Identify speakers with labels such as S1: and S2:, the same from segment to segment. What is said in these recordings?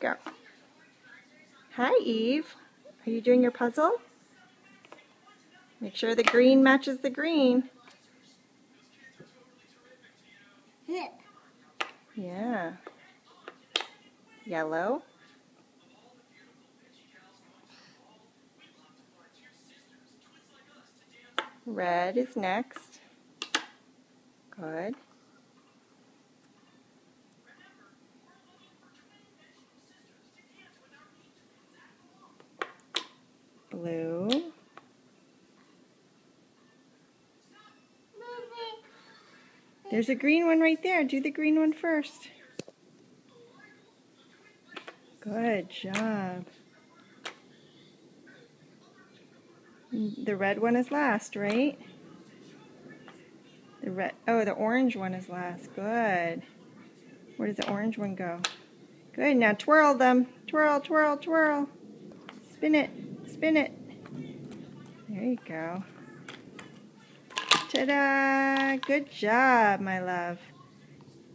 S1: Go. Hi, Eve. Are you doing your puzzle? Make sure the green matches the green. Yeah. Yellow. Red is next. Good. Blue. There's a green one right there. Do the green one first. Good job. The red one is last, right? The orange one is last. Good. Where does the orange one go? Good. Now twirl them. Twirl, twirl, twirl. Spin it. Spin it. There you go. Ta-da! Good job, my love.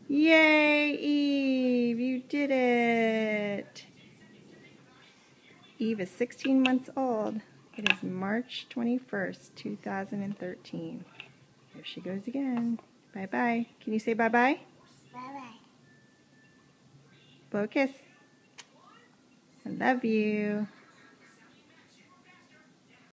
S1: Yay, Eve! You did it! Eve is 16 months old. It is March 21st, 2013. Here she goes again. Bye-bye. Can you say bye-bye?
S2: Bye-bye.
S1: Blow a kiss. I love you.